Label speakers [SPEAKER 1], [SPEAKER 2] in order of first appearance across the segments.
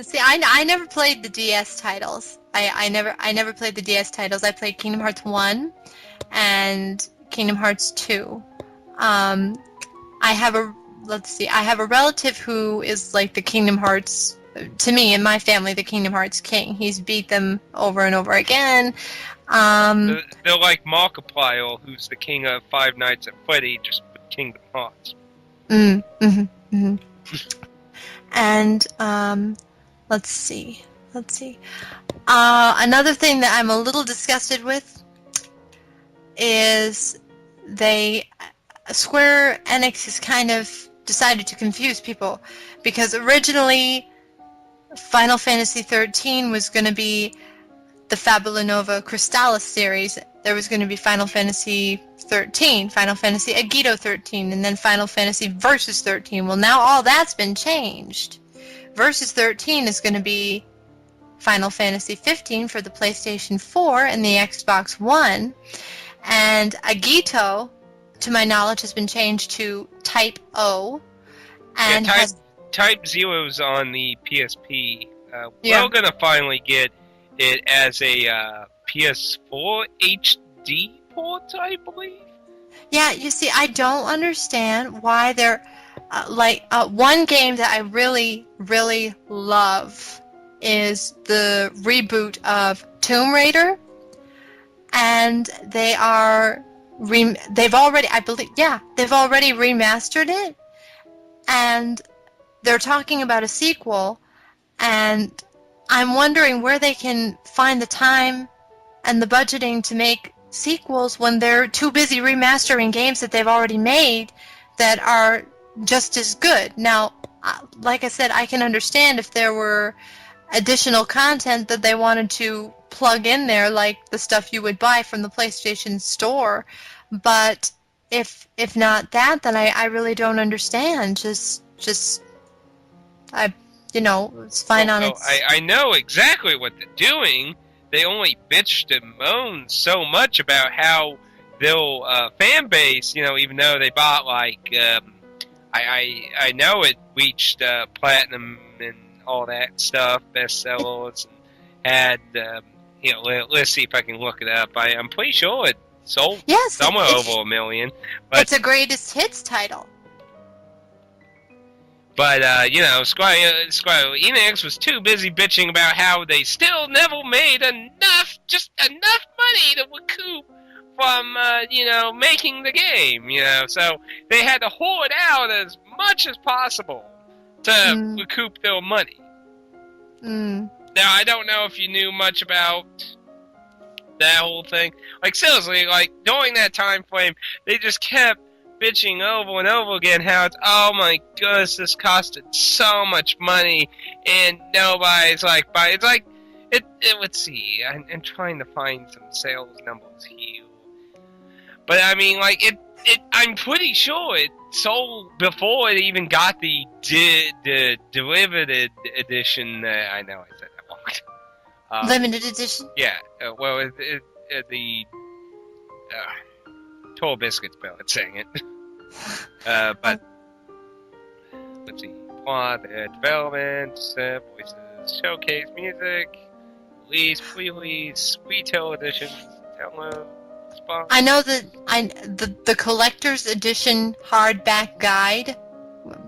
[SPEAKER 1] See, I never played the DS titles. I never played the DS titles. I played Kingdom Hearts 1 and Kingdom Hearts 2. Um, I have a let's see. I have a relative who is like the Kingdom Hearts, to me and my family, the Kingdom Hearts king. He's beat them over and over again.
[SPEAKER 2] They're like Markiplier, who's the king of Five Nights at Freddy, just with Kingdom Hearts.
[SPEAKER 1] And let's see. Another thing that I'm a little disgusted with is Square Enix has kind of decided to confuse people, because originally Final Fantasy 13 was going to be the Fabula Nova Crystallis series. There was going to be Final Fantasy 13, Final Fantasy Agito 13, and then Final Fantasy Versus 13. Well, now all that's been changed. Versus 13 is going to be Final Fantasy 15 for the PlayStation 4 and the Xbox One, and Agito, to my knowledge, has been changed to Type O, and
[SPEAKER 2] Type Zero's on the PSP.
[SPEAKER 1] Yeah.
[SPEAKER 2] We're gonna finally get it as a PS4 HD port, I believe.
[SPEAKER 1] Yeah, you see, I don't understand why they're one game that I really, really love is the reboot of Tomb Raider, and they've already, I believe, yeah, they've already remastered it, and they're talking about a sequel, and I'm wondering where they can find the time and the budgeting to make sequels when they're too busy remastering games that they've already made that are just as good. Now, like I said, I can understand if there were additional content that they wanted to plug in there, like the stuff you would buy from the PlayStation Store, but if not that, then I really don't understand. It's fine on its...
[SPEAKER 2] I know exactly what they're doing. They only bitched and moaned so much about how their fan base, even though they bought I know it reached platinum and all that stuff, bestsellers, and had let's see if I can look it up. I'm pretty sure it sold somewhere over 1 million. But
[SPEAKER 1] it's a greatest hits title.
[SPEAKER 2] But, Square Enix was too busy bitching about how they still never made enough money to recoup from, making the game, So they had to hoard out as much as possible to recoup their money. Now, I don't know if you knew much about that whole thing. Like, seriously, during that time frame, they just kept bitching over and over again how it's, oh my goodness, this costed so much money and nobody's buying. It's like let's see, I'm trying to find some sales numbers here, but I mean, I'm pretty sure it sold before it even got the derivative edition. I know I said that wrong.
[SPEAKER 1] Limited edition.
[SPEAKER 2] Yeah, the Toll Biscuits bill, it's saying it. But let's see. Plot, development, voices, showcase, music, release, pre-release, retail editions, download, spot.
[SPEAKER 1] I know that the collector's edition hardback guide,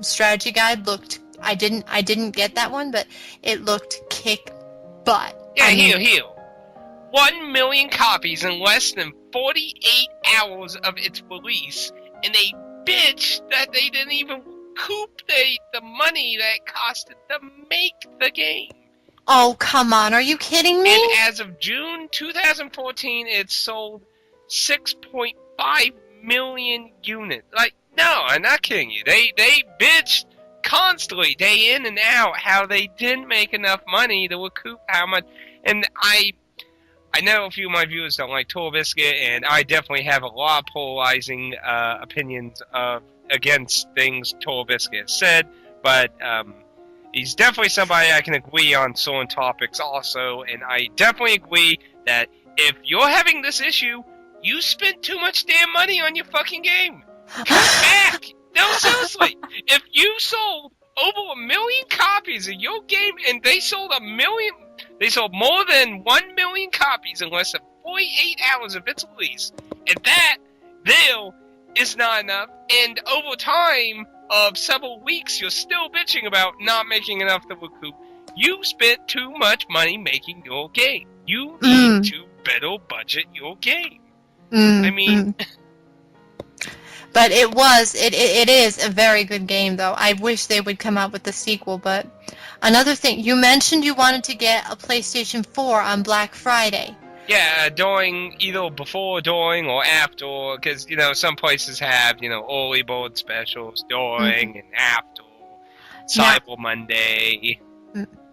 [SPEAKER 1] strategy guide looked. I didn't get that one, but it looked kick butt.
[SPEAKER 2] Yeah, here. 1 million copies in less than 48 hours of its release, and they bitch that they didn't even recoup the money that it costed to make the game.
[SPEAKER 1] Oh, come on, are you kidding me?
[SPEAKER 2] And as of June 2014, it sold 6.5 million units. No, I'm not kidding you. They bitched constantly, day in and out, how they didn't make enough money to recoup how much. And I know a few of my viewers don't like Toll Biscuit, and I definitely have a lot of polarizing opinions against things Toll Biscuit has said, but he's definitely somebody I can agree on certain topics also, and I definitely agree that if you're having this issue, you spent too much damn money on your fucking game. Cut back! No, seriously, if you sold over 1 million copies of your game, and they sold 1 million. They sold more than 1 million copies in less than 48 hours of its release. And that, there, is not enough. And over time of several weeks, you're still bitching about not making enough to recoup. You spent too much money making your game. You need to better budget your game. I mean...
[SPEAKER 1] But it is a very good game, though. I wish they would come out with the sequel, but another thing, you mentioned you wanted to get a PlayStation 4 on Black Friday.
[SPEAKER 2] Yeah, either before, during, or after, because, some places have, early bird specials during and after Cyber Monday.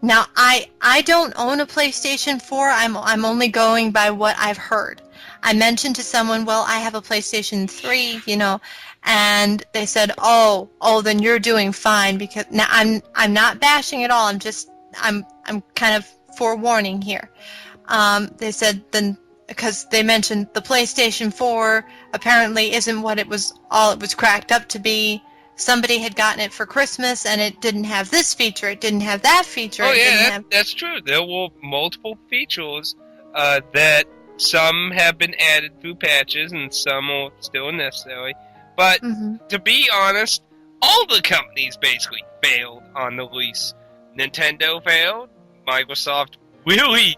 [SPEAKER 1] Now, I don't own a PlayStation 4. I'm only going by what I've heard. I mentioned to someone, well, I have a PlayStation 3, and they said, oh, then you're doing fine, because now I'm not bashing at all. I'm kind of forewarning here. They said then, because they mentioned the PlayStation 4 apparently isn't what it was cracked up to be. Somebody had gotten it for Christmas, and it didn't have this feature, it didn't have that feature.
[SPEAKER 2] Oh yeah, that's true. There were multiple features that some have been added through patches, and some are still necessary. But to be honest, all the companies basically failed on the release. Nintendo failed. Microsoft really,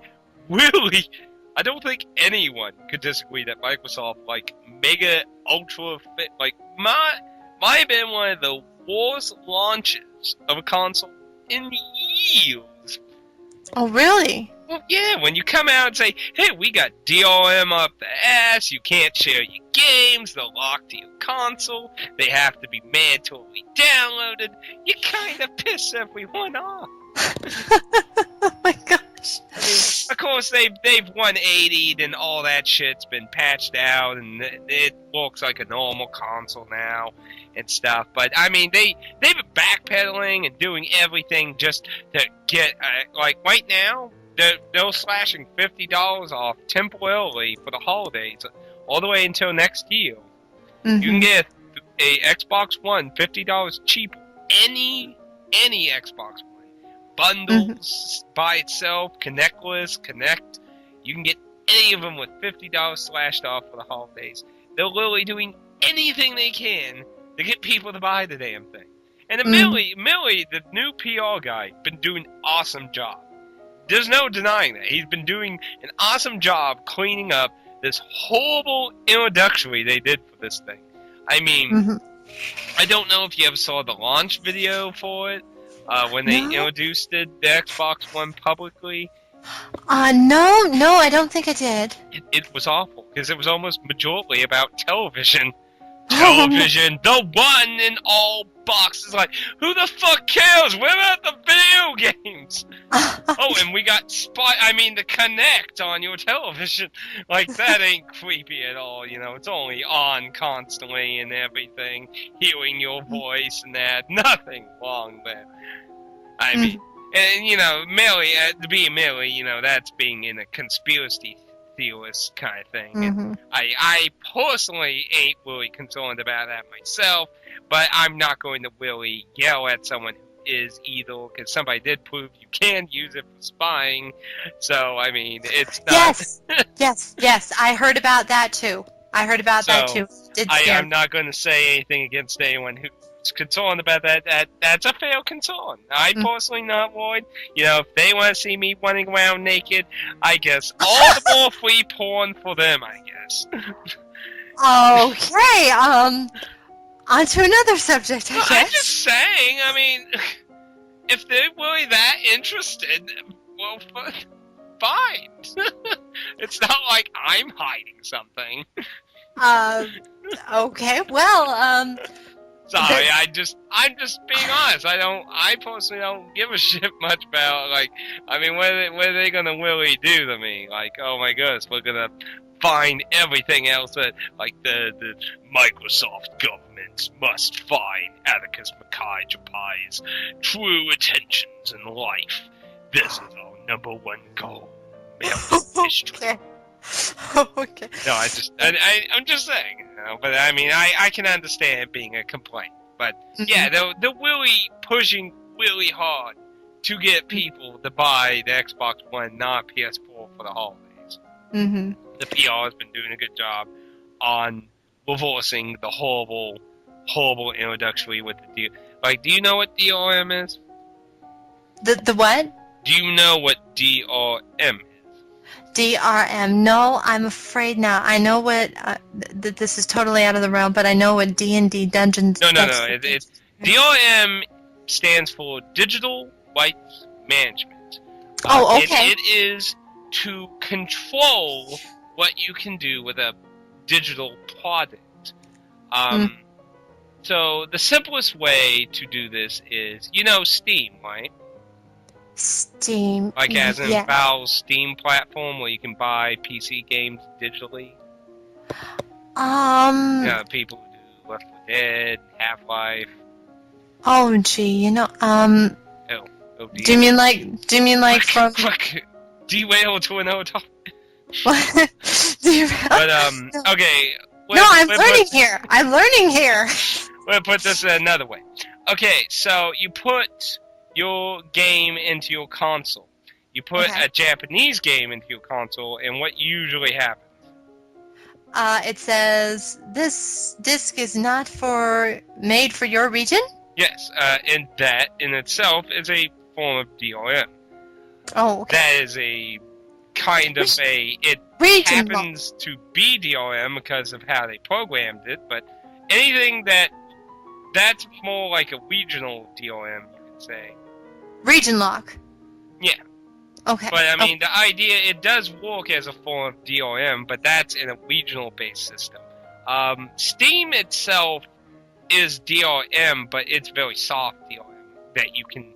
[SPEAKER 2] I don't think anyone could disagree that Microsoft, Mega Ultra Fit, might have been one of the worst launches of a console in years.
[SPEAKER 1] Oh, really?
[SPEAKER 2] Well, yeah, when you come out and say, hey, we got DRM up the ass, you can't share your games, they're locked to your console, they have to be mandatory downloaded, you kind of piss everyone off.
[SPEAKER 1] Oh my gosh.
[SPEAKER 2] I mean, of course, they've 180'd and all that shit's been patched out, and it looks like a normal console now and stuff. But I mean, they've been backpedaling and doing everything just to get right now. They're slashing $50 off temporarily for the holidays, all the way until next year. You can get a Xbox One $50 cheap. Any Xbox One. Bundles by itself, Connectless, Connect. You can get any of them with $50 slashed off for the holidays. They're literally doing anything they can to get people to buy the damn thing. And Millie, the new PR guy, been doing an awesome job. There's no denying that. He's been doing an awesome job cleaning up this horrible introductory they did for this thing. I mean, I don't know if you ever saw the launch video for it. When they introduced the Xbox One publicly.
[SPEAKER 1] No, I don't think I did.
[SPEAKER 2] It was awful, because it was almost majorly about television. Television, the one in all boxes. Like, who the fuck cares? What about the video games? Oh, and we got the Connect on your television. Like, that ain't creepy at all, It's only on constantly and everything. Hearing your voice and that. Nothing wrong there. I mean, and, Millie, to be Millie, that's being in a conspiracy theorist kind of thing. And I personally ain't really concerned about that myself, but I'm not going to really yell at someone who is either, because somebody did prove you can use it for spying. So, I mean, it's not...
[SPEAKER 1] Yes, I heard about that too. That too.
[SPEAKER 2] I'm not going to say anything against anyone who's concerned about that. That's a fair concern. I personally not worried. If they want to see me running around naked, I guess all the more free porn for them, I guess.
[SPEAKER 1] Okay, on to another subject, I guess.
[SPEAKER 2] I'm just saying, I mean, if they're really that interested, well, fine. It's not like I'm hiding something.
[SPEAKER 1] Okay, well,
[SPEAKER 2] sorry, I'm just being honest. I personally don't give a shit much about, what are they gonna really do to me? Oh my goodness, we're gonna find everything else that, the Microsoft government must find Atticusmj's true intentions in life. This is our #1 goal. History.
[SPEAKER 1] Okay.
[SPEAKER 2] No, I'm just saying. But I mean, I can understand it being a complaint. But yeah, they're really pushing really hard to get people to buy the Xbox One, not PS4, for the holidays.
[SPEAKER 1] Mm-hmm.
[SPEAKER 2] The PR has been doing a good job on reversing the horrible introductory with the deal. Like, do you know what DRM is?
[SPEAKER 1] The what?
[SPEAKER 2] Do you know what DRM is?
[SPEAKER 1] DRM. No, I'm afraid not. I know what. This is totally out of the realm, but I know what D&D Dungeons.
[SPEAKER 2] No. It's DRM stands for Digital Rights Management.
[SPEAKER 1] Oh, okay.
[SPEAKER 2] It is to control what you can do with a digital product. So the simplest way to do this is, Steam, right?
[SPEAKER 1] Steam.
[SPEAKER 2] Like as in Valve's Steam platform where you can buy PC games digitally. People who do Left 4 Dead, Half-Life.
[SPEAKER 1] Oh, gee, do you mean like from?
[SPEAKER 2] Derail to another topic.
[SPEAKER 1] But
[SPEAKER 2] okay.
[SPEAKER 1] I'm learning here. I'm learning here.
[SPEAKER 2] We'll put this another way. Okay, so you put your game into your console. You put a Japanese game into your console, and what usually happens?
[SPEAKER 1] It says this disc is not made for your region.
[SPEAKER 2] Yes, and that in itself is a form of DRM.
[SPEAKER 1] Oh, okay.
[SPEAKER 2] That is a kind of it happens to be DRM because of how they programmed it, but anything that's more like a regional DRM, you could say.
[SPEAKER 1] Region lock.
[SPEAKER 2] Yeah.
[SPEAKER 1] Okay.
[SPEAKER 2] But I mean, the idea, it does work as a form of DRM, but that's in a regional-based system. Steam itself is DRM, but it's very soft DRM that you can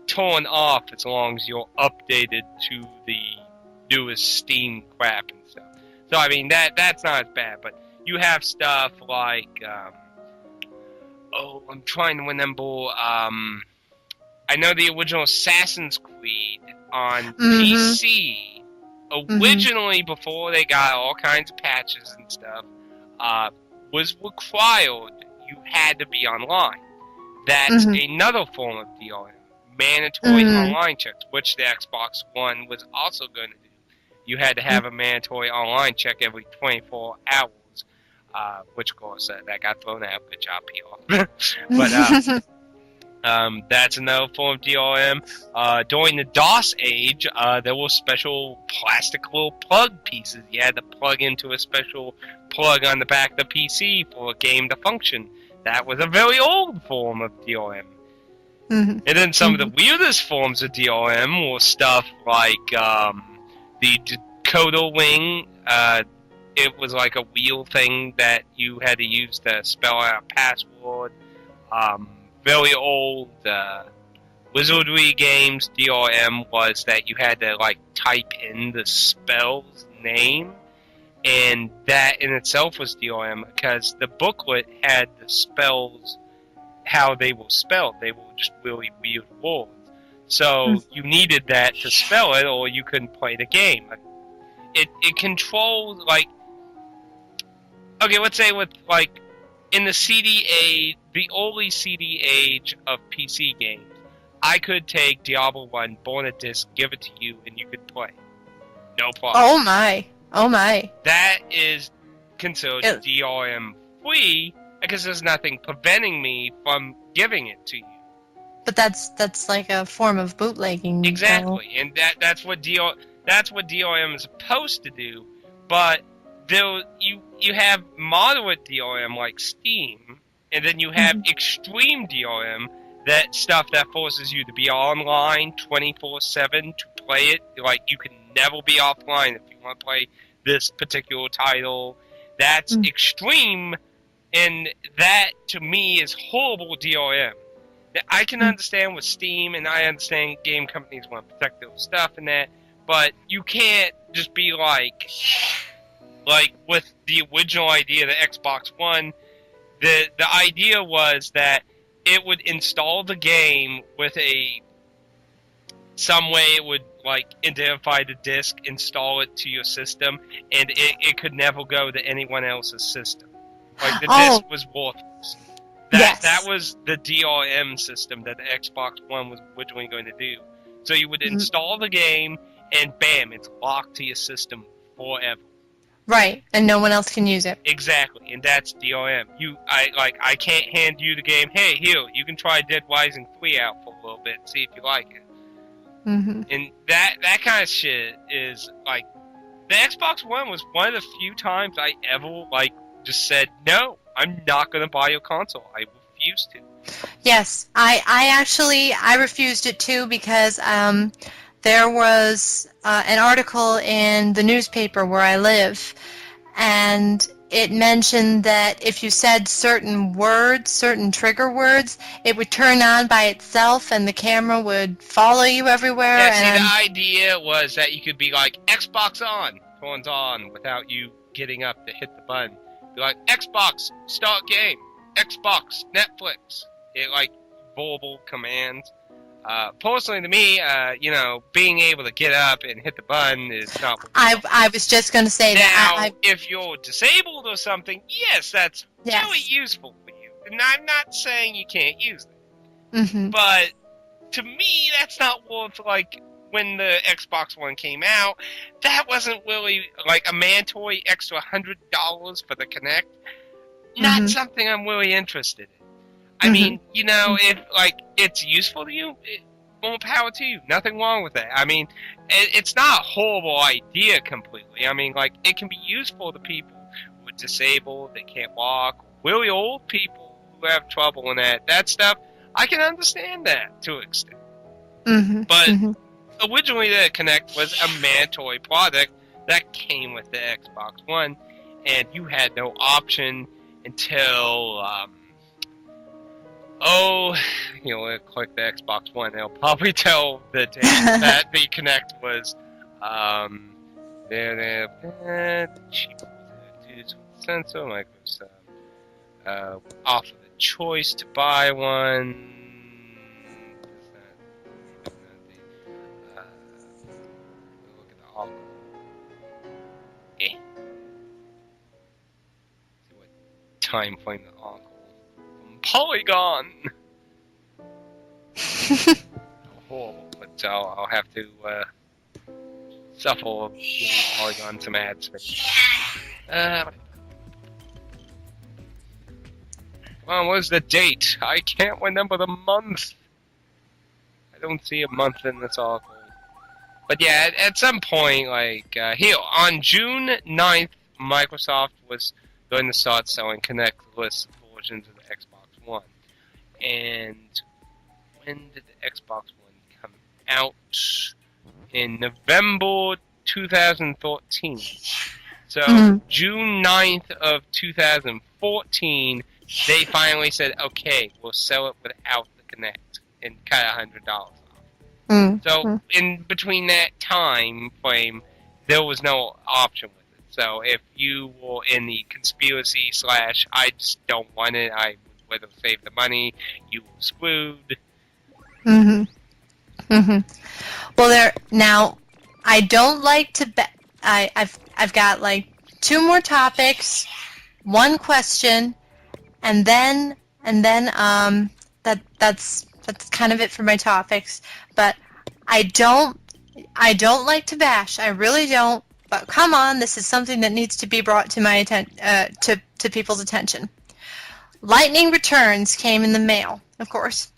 [SPEAKER 2] turn off as long as you're updated to the newest Steam crap and stuff. So I mean, that's not as bad, but you have stuff like I'm trying to remember. I know the original Assassin's Creed on PC, originally before they got all kinds of patches and stuff, was required. You had to be online. That's another form of DRM. Mandatory online checks, which the Xbox One was also going to do. You had to have a mandatory online check every 24 hours. Which, of course, that got thrown out. Good job, PR. But that's another form of DRM. During the DOS age, there were special plastic little plug pieces. You had to plug into a special plug on the back of the PC for a game to function. That was a very old form of DRM. And then some of the weirdest forms of DRM were stuff like the decoder ring. It was like a wheel thing that you had to use to spell out a password. Very old wizardry games DRM was that you had to like type in the spell's name, and that in itself was DRM because the booklet had the spells how they were spelled. They were just really weird words. So you needed that to spell it, or you couldn't play the game. It controlled like. Okay, let's say with, like, in the CD age, the early CD age of PC games, I could take Diablo 1, burn a disc, give it to you, and you could play. No problem.
[SPEAKER 1] Oh my.
[SPEAKER 2] That is considered DRM free, because there's nothing preventing me from giving it to you.
[SPEAKER 1] But that's like a form of bootlegging.
[SPEAKER 2] Exactly, and that's what DRM is supposed to do, but you have moderate DRM like Steam, and then you have extreme DRM, that stuff that forces you to be online 24/7 to play it. Like, you can never be offline if you want to play this particular title. That's extreme, and that, to me, is horrible DRM. I can understand with Steam, and I understand game companies want to protect their stuff and that, but you can't just be like with the original idea of the Xbox One, the idea was that it would install the game with some way it would like identify the disc, install it to your system, and it could never go to anyone else's system. Like, the disc was worthless. That was the DRM system that the Xbox One was originally going to do. So you would install the game, and bam, it's locked to your system forever.
[SPEAKER 1] Right, and no one else can use it.
[SPEAKER 2] Exactly, and that's DRM. I can't hand you the game. Hey, here, you can try Dead Rising 3 out for a little bit and see if you like it. And that kind of shit is like, the Xbox One was one of the few times I ever just said, no, I'm not going to buy your console. I refuse to.
[SPEAKER 1] Yes, I refused it too because there was an article in the newspaper where I live, and it mentioned that if you said certain words, certain trigger words, it would turn on by itself and the camera would follow you everywhere.
[SPEAKER 2] Yeah, see, the idea was that you could be like, Xbox on, phone's on, without you getting up to hit the button. Be like, Xbox, start game, Xbox, Netflix. It verbal commands. Personally, to me, being able to get up and hit the button is not.
[SPEAKER 1] I was just going to say that.
[SPEAKER 2] Now, if you're disabled or something, yes, that's really useful for you. And I'm not saying you can't use it. But to me, that's not worth, when the Xbox One came out, that wasn't really, a mandatory extra $100 for the Kinect. Not something I'm really interested in. I mean, if, it's useful to you, more power to you. Nothing wrong with that. I mean, it's not a horrible idea completely. I mean, it can be useful to people who are disabled, they can't walk, really old people who have trouble in that stuff. I can understand that to an extent. But originally the Kinect was a mandatory product that came with the Xbox One, and you had no option until, click the Xbox One. They'll probably tell the date that the Kinect was, cheap sensor, Microsoft, offer the choice to buy one. Look at the article. See what time frame the article. Polygon. Horrible, but I'll have to suffer Polygon some ad space. Well, what's the date? I can't remember the month. I don't see a month in this article. But yeah, at some point, here, on June 9th, Microsoft was going to start selling Kinect-less versions of the Xbox One. And when did the Xbox One come out? In November 2014. So, June 9th of 2014, they finally said, okay, we'll sell it without the Kinect and cut $100 off. So, in between that time frame, there was no option with it. So, if you were in the conspiracy / I just don't want it, I would rather save the money, you were screwed.
[SPEAKER 1] Well, now, I don't like to bet. I've got two more topics, one question, and then that's kind of it for my topics. But I don't like to bash. I really don't. But come on, this is something that needs to be brought to my to people's attention. Lightning Returns came in the mail, of course.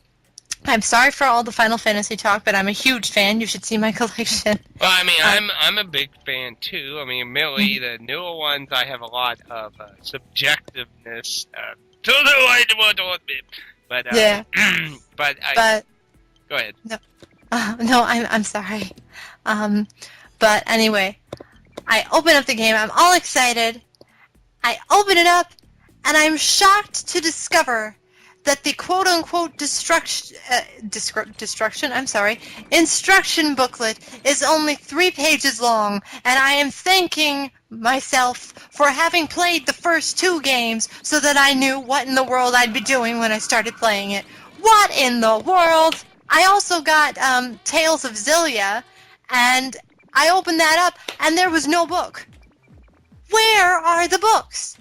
[SPEAKER 1] I'm sorry for all the Final Fantasy talk, but I'm a huge fan. You should see my collection.
[SPEAKER 2] Well, I mean, I'm a big fan too. I mean, merely the newer ones, I have a lot of subjectiveness to the way to admit. But
[SPEAKER 1] yeah.
[SPEAKER 2] but go ahead.
[SPEAKER 1] No, I'm sorry. But anyway, I open up the game. I'm all excited. I open it up, and I'm shocked to discover that the quote-unquote instruction booklet is only 3 pages long, and I am thanking myself for having played the first 2 games so that I knew what in the world I'd be doing when I started playing it. What in the world? I also got Tales of Xillia, and I opened that up, and there was no book. Where are the books?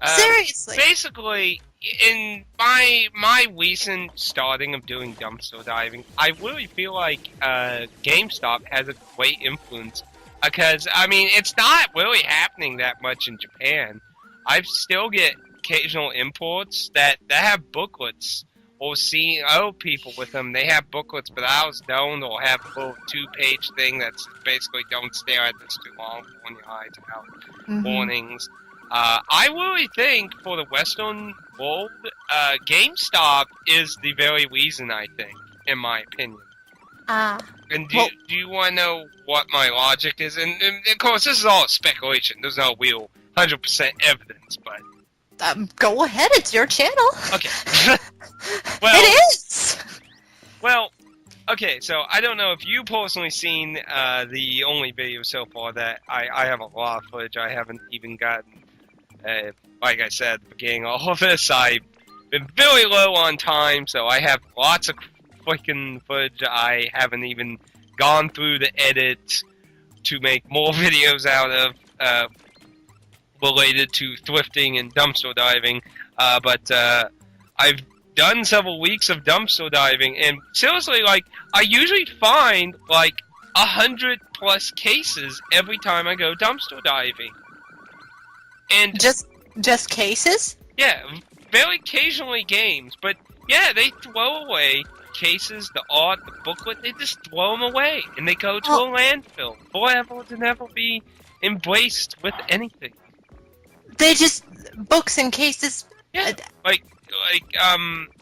[SPEAKER 1] Seriously.
[SPEAKER 2] Basically, in my recent starting of doing dumpster diving, I really feel like GameStop has a great influence because I mean it's not really happening that much in Japan. I still get occasional imports that have booklets or see other people with them. They have booklets, but ours don't, or have a little 2-page thing that's basically don't stare at this too long, on your eyes out, warnings. I really think for the Western world, GameStop is the very reason, I think, in my opinion. And do you want to know what my logic is? And of course, this is all speculation. There's no real 100% evidence, but...
[SPEAKER 1] Go ahead, it's your channel.
[SPEAKER 2] Okay. Well,
[SPEAKER 1] it is!
[SPEAKER 2] Well, okay, so I don't know if you personally seen the only video so far that I have a lot of footage. I haven't even gotten... like I said at the beginning of all of this, I've been very low on time, so I have lots of freaking footage I haven't even gone through to edit to make more videos out of related to thrifting and dumpster diving. But I've done several weeks of dumpster diving, and seriously, like, I usually find like 100+ cases every time I go dumpster diving. And
[SPEAKER 1] just cases?
[SPEAKER 2] Yeah, very occasionally games, but yeah, they throw away cases, the art, the booklet, they just throw them away, and they go to a landfill, forever to never be embraced with anything.
[SPEAKER 1] They just, books and cases?
[SPEAKER 2] Yeah,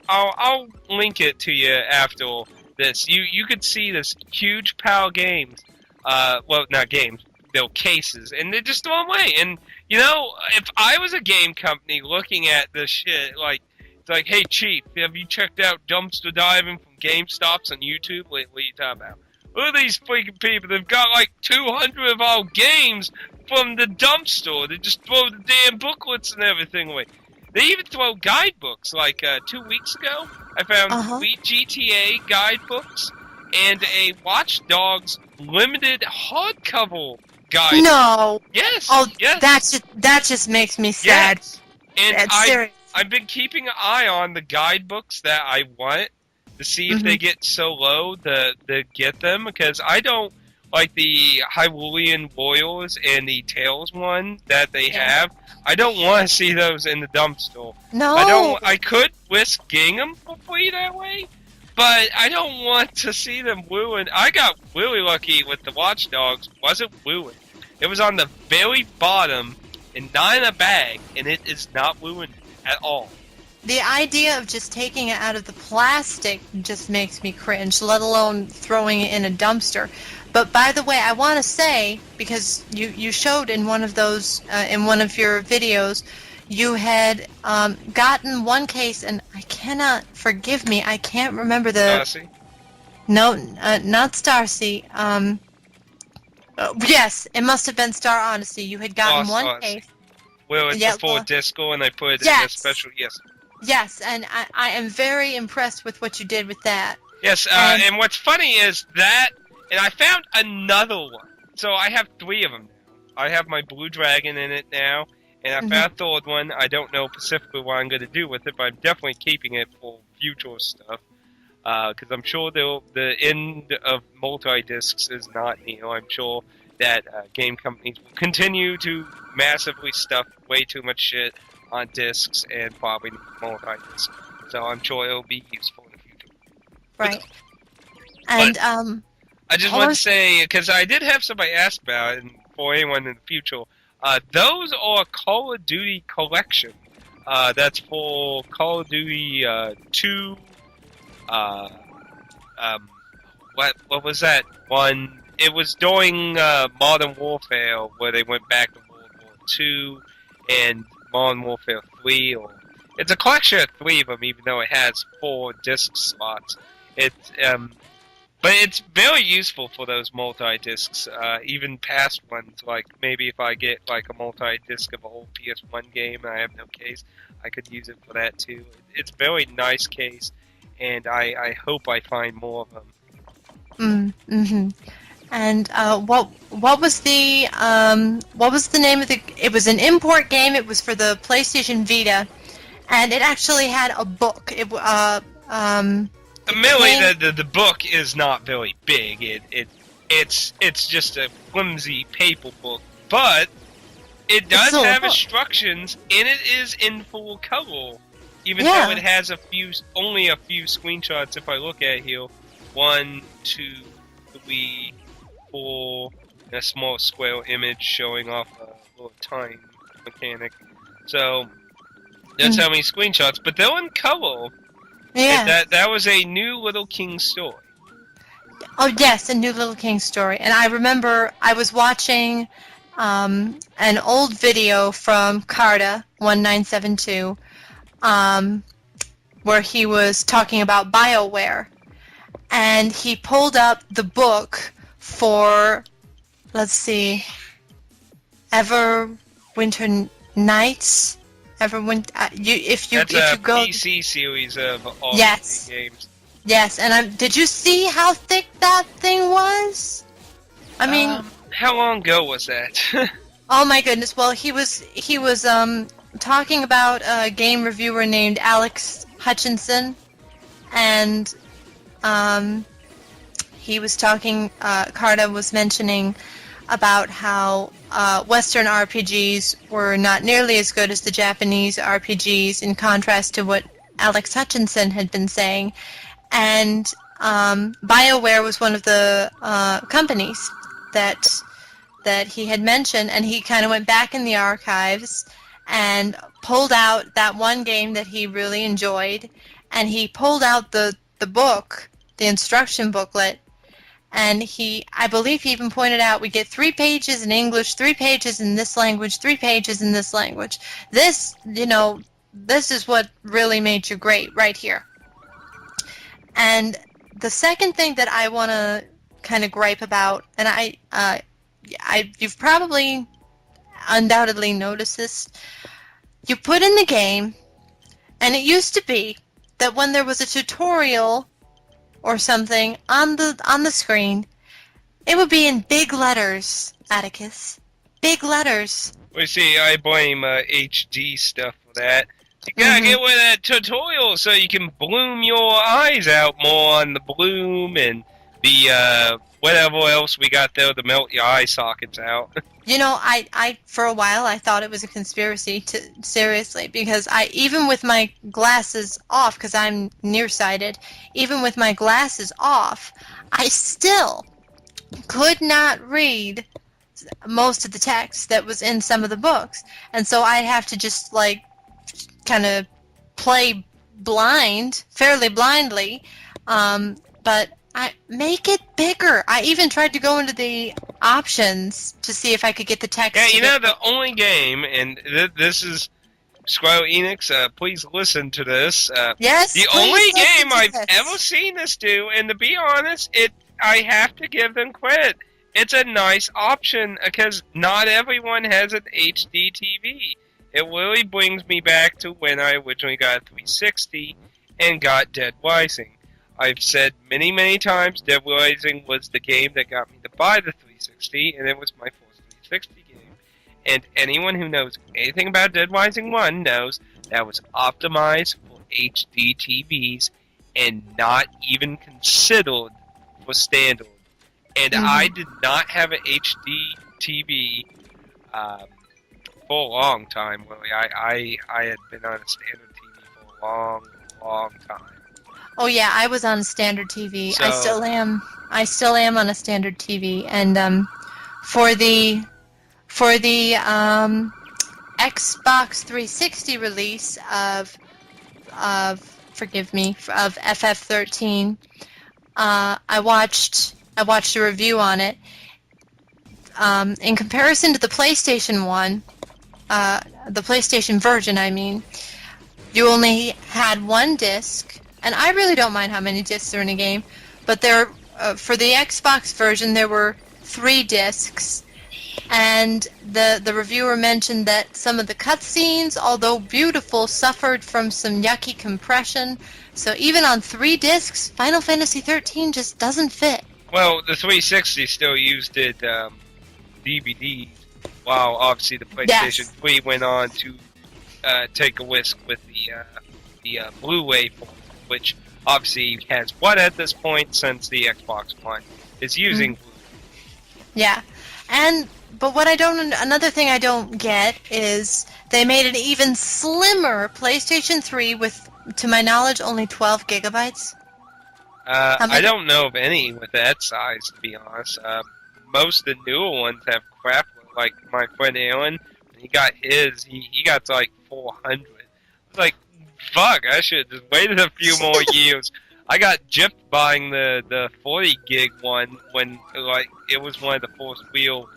[SPEAKER 2] I'll link it to you after this. You could see this huge pile of games, well, not games, they're cases, and they just throw them away, and you know, if I was a game company looking at this shit, like, it's like, hey, Chief, have you checked out dumpster diving from GameStops on YouTube? What are you talking about? Look at these freaking people. They've got like 200 of our games from the dumpster. They just throw the damn booklets and everything away. They even throw guidebooks. Like 2 weeks ago, I found 3 GTA guidebooks and a Watch Dogs limited hardcover guide.
[SPEAKER 1] No.
[SPEAKER 2] Yes.
[SPEAKER 1] Oh,
[SPEAKER 2] yes.
[SPEAKER 1] That just makes me sad.
[SPEAKER 2] Yes. And I've been keeping an eye on the guidebooks that I want to see if they get so low to get them, because I don't like the Hyrulean Royals and the Tales one that they have. I don't want to see those in the dumpster.
[SPEAKER 1] No.
[SPEAKER 2] I could risk getting them for free that way, but I don't want to see them ruined. I got really lucky with the Watch Dogs. It wasn't ruined. It was on the very bottom and not in a bag, and it is not ruined at all.
[SPEAKER 1] The idea of just taking it out of the plastic just makes me cringe, let alone throwing it in a dumpster. But by the way, I want to say, because you showed in one of those, in one of your videos, you had gotten one case, and I cannot, forgive me, I can't remember the...
[SPEAKER 2] Starsea?
[SPEAKER 1] No, not Starsea. Yes, it must have been Star Odyssey. You had gotten
[SPEAKER 2] Lost
[SPEAKER 1] one
[SPEAKER 2] Odyssey.
[SPEAKER 1] case.
[SPEAKER 2] Well, it's before disco, and I put it in a special... Yes.
[SPEAKER 1] Yes, and I am very impressed with what you did with that.
[SPEAKER 2] Yes, and what's funny is that, and I found another one. So I have 3 of them now. I have my Blue Dragon in it now, and I found a third one. I don't know specifically what I'm going to do with it, but I'm definitely keeping it for future stuff. Because I'm sure the end of multi-discs is not near. I'm sure that game companies will continue to massively stuff way too much shit on discs and probably multi-discs. So I'm sure it'll be useful in the future.
[SPEAKER 1] Right. And,
[SPEAKER 2] I just want to say, because I did have somebody ask about it, and for anyone in the future, those are a Call of Duty collection. That's for Call of Duty 2, what was that one? It was during Modern Warfare, where they went back to World War II, and Modern Warfare 3, or it's a collection of 3 of them, even though it has 4 disc slots. But it's very useful for those multi-discs, even past ones. Like, maybe if I get like a multi-disc of a whole PS1 game and I have no case, I could use it for that too. It's a very nice case, and I hope I find more of them.
[SPEAKER 1] And what was the name of the? It was an import game. It was for the PlayStation Vita, and it actually had a book.
[SPEAKER 2] Admittedly, the book is not very big. It's just a flimsy paper book, but it does have instructions, and it is in full color. Even though it has only a few screenshots. If I look at it here, 1, 2, 3, 4, and a small square image showing off a little time mechanic. So that's how many screenshots, but they're in color. Yeah. That was a New Little King story.
[SPEAKER 1] Oh yes, a New Little King story. And I remember I was watching an old video from Carta 1972, where he was talking about BioWare, and he pulled up the book for, let's see, Everwinter Nights. If you go,
[SPEAKER 2] PC series of all games.
[SPEAKER 1] Yes, and did you see how thick that thing was? I mean,
[SPEAKER 2] how long ago was that?
[SPEAKER 1] Oh my goodness! Well, he was talking about a game reviewer named Alex Hutchinson, and he was talking. Carta was mentioning about how Western RPGs were not nearly as good as the Japanese RPGs, in contrast to what Alex Hutchinson had been saying. And BioWare was one of the companies that he had mentioned, and he kind of went back in the archives and pulled out that one game that he really enjoyed, and he pulled out the book, the instruction booklet. And I believe he even pointed out, we get 3 pages in English, 3 pages in this language, 3 pages in this language. This is what really made you great right here. And the second thing that I want to kind of gripe about, and you've probably undoubtedly noticed this, you put in the game, and it used to be that when there was a tutorial or something on the screen, it would be in big letters, Atticus. Big letters.
[SPEAKER 2] Well, see, I blame HD stuff for that. You gotta get with that tutorial so you can bloom your eyes out more on the bloom and the whatever else we got there to melt your eye sockets out.
[SPEAKER 1] You know, I for a while I thought it was a conspiracy, seriously, because even with my glasses off, because I'm nearsighted, even with my glasses off, I still could not read most of the text that was in some of the books, and so I'd have to just kind of play fairly blindly, but I make it bigger. I even tried to go into the options to see if I could get the text.
[SPEAKER 2] Yeah, you know, the only game, and this is Square Enix, please listen to this.
[SPEAKER 1] Yes,
[SPEAKER 2] the only game I've ever seen this do, and to be honest, I have to give them credit. It's a nice option because not everyone has an HD TV. It really brings me back to when I originally got a 360 and got Dead Rising. I've said many, many times Dead Rising was the game that got me to buy the 360, and it was my first 360 game. And anyone who knows anything about Dead Rising 1 knows that was optimized for HD TVs and not even considered for standard. And I did not have an HD TV for a long time, really. I had been on a standard TV for a long, long time.
[SPEAKER 1] Oh yeah, I was on a standard TV. So, I still am on a standard TV. And for the Xbox 360 release of FF13, I watched a review on it. In comparison to the PlayStation 1, the PlayStation version, I mean, you only had 1 disc. And I really don't mind how many discs are in a game, but for the Xbox version, there were 3 discs, and the reviewer mentioned that some of the cutscenes, although beautiful, suffered from some yucky compression. So even on 3 discs, Final Fantasy XIII just doesn't fit.
[SPEAKER 2] Well, the 360 still used it DVD, while obviously the PlayStation 3 went on to take a risk with the Blu-ray form, which obviously has what at this point since the Xbox One is using Blu-ray.
[SPEAKER 1] Yeah, but another thing I don't get is they made an even slimmer PlayStation 3 with, to my knowledge, only 12 gigabytes.
[SPEAKER 2] I don't know of any with that size, to be honest. Most of the newer ones have crap. Like my friend Alan, when he got his, he got to like 400. It's like, fuck, I should have just waited a few more years. I got gypped buying the 40 gig one when like it was one of the first real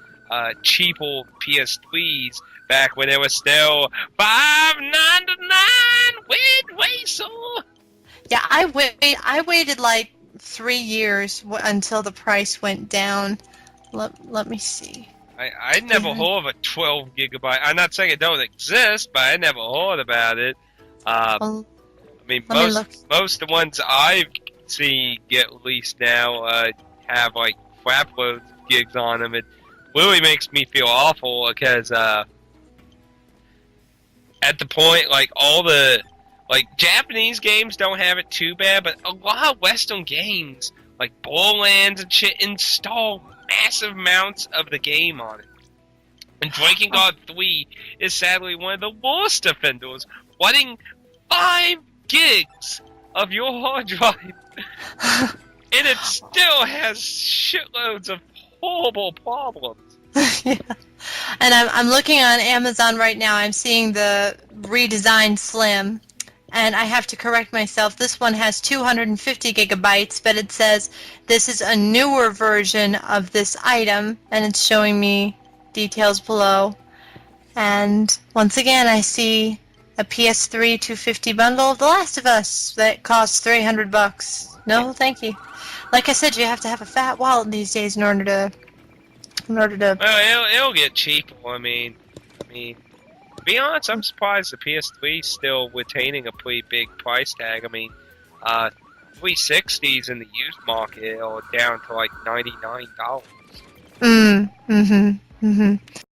[SPEAKER 2] cheaper PS3s back when it was still $5.99 with Whistle.
[SPEAKER 1] Yeah, I waited like 3 years until the price went down. Let me see.
[SPEAKER 2] I never heard of a 12 gigabyte. I'm not saying it don't exist, but I never heard about it.
[SPEAKER 1] Well,
[SPEAKER 2] I mean, most of the ones I see get released now have like crap loads of gigs on them. It really makes me feel awful because at the point, like all the Japanese games don't have it too bad, but a lot of Western games like Borderlands and shit install massive amounts of the game on it. And Breaking God 3 is sadly one of the worst offenders, running 5 gigs of your hard drive, and it still has shitloads of horrible problems.
[SPEAKER 1] Yeah. And I'm looking on Amazon right now. I'm seeing the redesigned Slim, and I have to correct myself. This one has 250 gigabytes, but it says this is a newer version of this item, and it's showing me details below. And once again, I see a PS3 250 bundle of The Last of Us that costs $300. No, thank you. Like I said, you have to have a fat wallet these days in order to.
[SPEAKER 2] Well, it'll get cheaper. I mean, to be honest, I'm surprised the PS3 is still retaining a pretty big price tag. I mean, 360s in the used market are down to like $99.